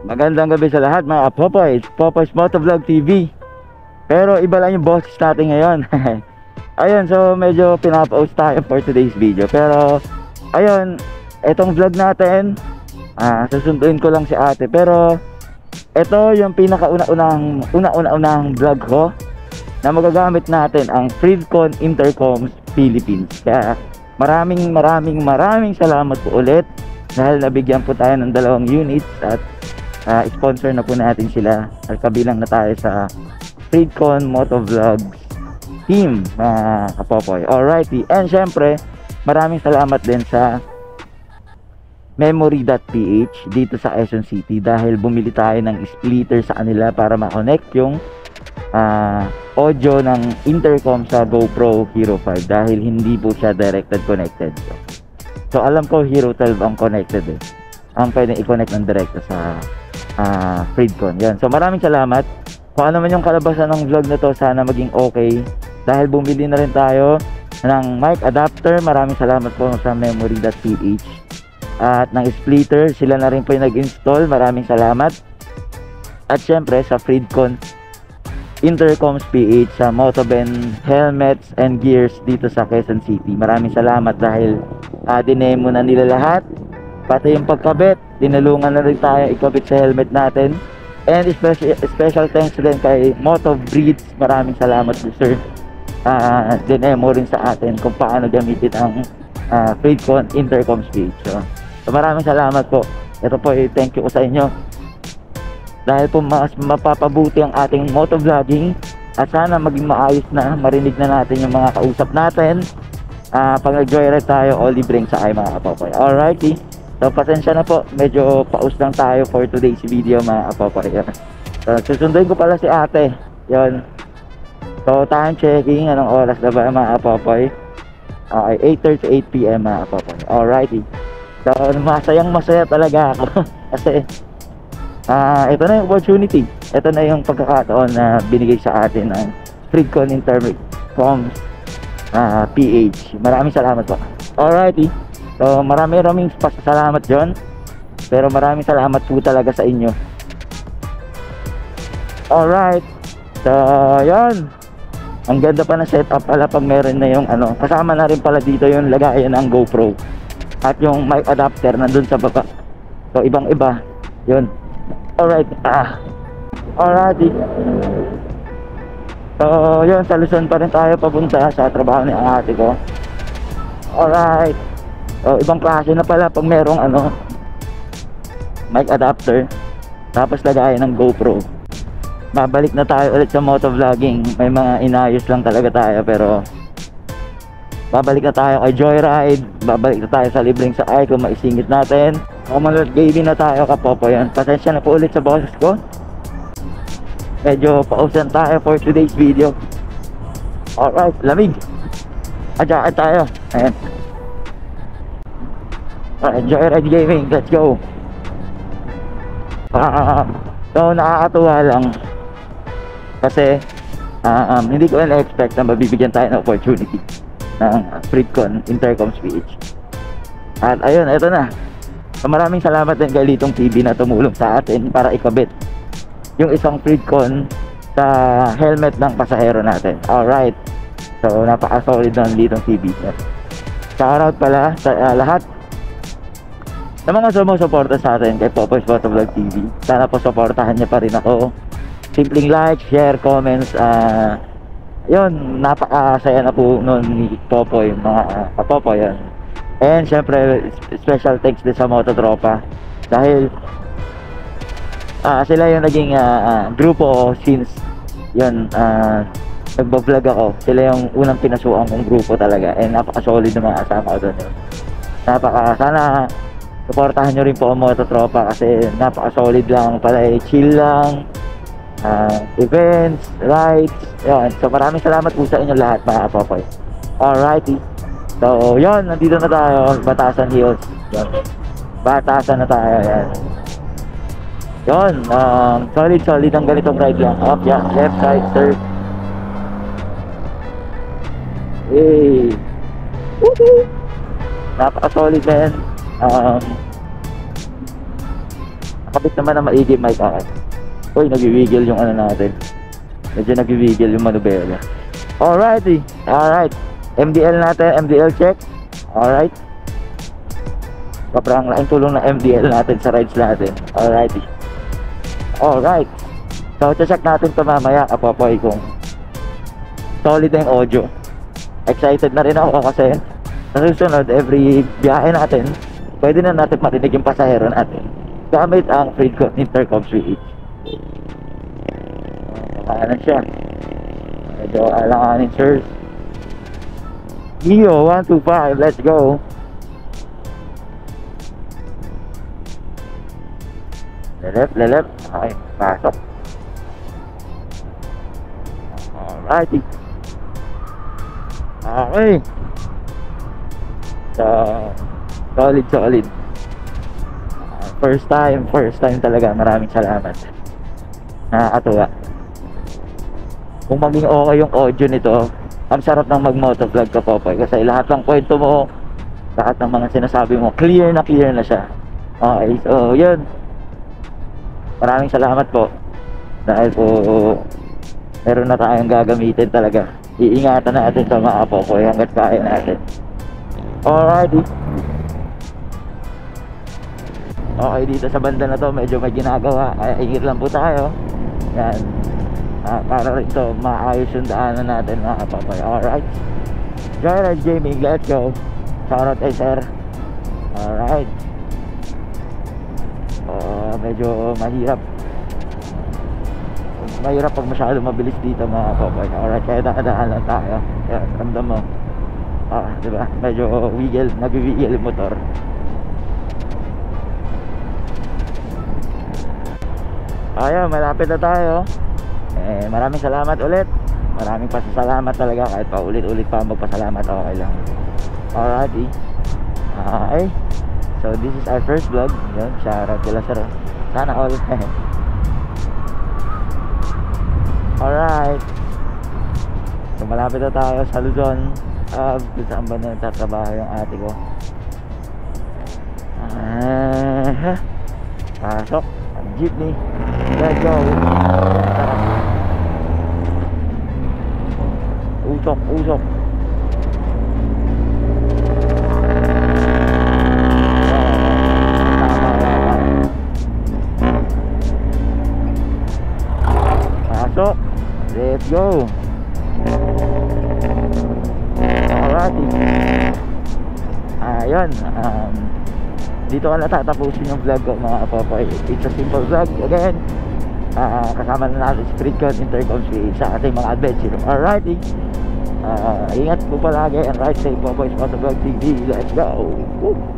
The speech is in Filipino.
Magandang gabi sa lahat mga Popoy, Popoy's Motovlog TV. Pero iba lang yung boses natin ngayon. Ayun, so medyo pinapost tayo for today's video. Pero ayun, etong vlog natin, susunduin ko lang si ate. Pero ito yung pinakauna-unang vlog ko na magagamit natin ang Freedcon Intercoms Philippines. Kaya maraming salamat po ulit dahil nabigyan po tayo ng 2 units at sponsor na po natin sila at kabilang na tayo sa Freedcon Motovlogs team na Kapopoy. Alrighty, and syempre maraming salamat din sa Memory.ph dito sa Quezon City dahil bumili tayo ng splitter sa kanila para ma-connect yung audio ng intercom sa GoPro Hero 5 dahil hindi po siya directed connected. So alam ko Hero 12 ang connected ang pwedeng i-connect ng direkta sa Freedcon. Yan. So maraming salamat. Kung ano man yung kalabasan ng vlog na to, sana maging okay. Dahil bumili na rin tayo ng mic adapter. Maraming salamat po sa Memory.ph. At ng splitter, sila na rin po yung nag-install. Maraming salamat. At syempre sa Freedcon Intercoms PH sa Motoben helmets and gears dito sa Quezon City. Maraming salamat dahil dinemo na nila lahat. Pati yung pagkabit, tinulungan na rin tayo ikabit sa helmet natin. And special thanks din kay Motobreeds. Maraming salamat po sir. Dinemo rin sa atin kung paano gamitin ang Freedcon Intercom Speech. So maraming salamat po. Ito po thank you ko sa inyo. Dahil po mas mapapabuti ang ating motovlogging at sana maging maayos na, marinig na natin yung mga kausap natin. Pag nag-joyride tayo o libreng sa ay mga Kapopoy. Alrighty. So pasensya na po, medyo paus lang tayo for today's video mga Kapopoy. So susunduin ko pala si ate. Yon. So time checking, anong oras na ba mga Kapopoy? Okay, 8:30 to 8 PM mga Kapopoy. Alrighty. So masaya talaga ako kasi ito na yung opportunity. Ito na yung pagkakataon na binigay sa atin ng Freedcon Intercoms PH. Maraming salamat po. Alrighty. So maraming pasasalamat John. Pero maraming salamat po talaga sa inyo. Alright. So yun. Ang ganda pa ng setup pala pag meron na yung kasama na rin pala dito yung lagayan ng GoPro. At yung mic adapter nandun sa baba. So ibang iba. Yun. Alright. Alrighty. So yun, sa Luzon pa rin tayo papunta sa trabaho ni ate ko. Alright. So ibang klase na pala pag merong mic adapter tapos lagayan ng GoPro. Babalik na tayo ulit sa motovlogging. May mga inayos lang talaga tayo pero babalik na tayo kay Joyride. Babalik na tayo sa libreng sa ay kung maisingit natin. Commonwealth Gaming na tayo Kapopoy. Pasensya na po ulit sa boses ko. Medyo pausan tayo for today's video. Alright, lamig. Adyakan tayo. Ayan. Alright, Joyride Gaming, let's go. So nakakatuwa lang kasi hindi ko na-expect na mabibigyan tayo ng opportunity ng Freedcon Intercom Speech. At ayun, ito na. So maraming salamat din kay Litong TV na tumulong sa atin para ikabit yung isang Freedcon sa helmet ng pasahero natin. Alright. So napaka-solid ng Litong TV. Shoutout pala sa lahat sa mga sumusuporta sa atin kay Popoy's Motovlog TV. Sana po supportahan niya pa rin ako. Simpleng like, share, comments. Yun, napakasaya na po nun ni Popoy, mga Kapopoy. And syempre, special thanks din sa Mototropa dahil sila yung naging grupo ko since yun, nagbablog ako. Sila yung unang pinasukan kong grupo talaga and napaka-solid ng mga kasama ko doon. Sana supportahan nyo rin po ang Mototropa kasi napaka-solid lang pala, chill lang, events, rides, yun. So maraming salamat po sa inyo lahat mga Kapopoy. Alrighty. So yun, nandito na tayo, Batasan Hills. Yun. Batasan na tayo, yan. Yun, solid ang ganitong ride lang. Up, yeah, left side, sir. Hey. Woohoo! Napaka-solid man. Kapit naman na maigi mic akin. Uy, nag-wiggle yung ano natin. Medyo nag-wiggle yung manubela. Alrighty. Alright. MDL natin, MDL check. Alright. Sobrang laking tulong ng MDL natin sa rides natin. Alrighty. Alright. So, check natin ito mamaya, kapopoy, kung solid na yung audio. Excited na rin ako kasi sa susunod, every biyahe natin, pwede na natin marinig yung pasahero natin gamit ang Freecon intercom switch. Kakanan siya. Medyo alanganin, sir. Mio 125, let's go. Lelep. Okay, pasok. Alrighty. Okay. So, solid. First time talaga. Maraming salamat. Nakakatuwa. Kung maging okay yung audio nito, ang sarap ng mag-motovlog ka, Popoy, kasi lahat ng kwento mo, lahat ng mga sinasabi mo, clear na siya. Okay, so yun. Maraming salamat po. Dahil po meron na tayong gagamitin talaga. Iingatan natin sa mga Popoy hanggat kaya natin. Alrighty. Okay, dito sa banda na to medyo may ginagawa, kaya ingit lang po tayo. Yan. Para rin to maayos yung daanan natin, mga Popoy. Alright. Joyride Jamie, let's go. Shoutout kay sir. Alright. Medyo mahirap pag masyado mabilis dito, mga Popoy. Alright, kaya daan lang tayo. Kaya ramdam mo, diba? Medyo nag-wiggle yung motor. Ayun, malapit na tayo. Maraming salamat ulit. Maraming pasasalamat talaga. Kahit pa ulit-ulit pa magpasalamat, okay lang. Alrighty. Okay. So this is our first vlog. Yun, shoutout kila sir. Sana all. Alright. So malapit na tayo sa Luzon. Kung saan ba na nagtatrabaho yung ate ko. Pasok ang jeepney. Let's go. Usok. Pasok. Let's go. Alrighty. Ayun. Dito ko natatapusin yung vlog ko, mga Popoy. It's a simple vlog. Again, kasama na natin si Freecon intercom switch sa ating mga adventure. Alrighty. Ingat po palagi and ride safe, Popoy's Motovlog TV. Let's go. Woo!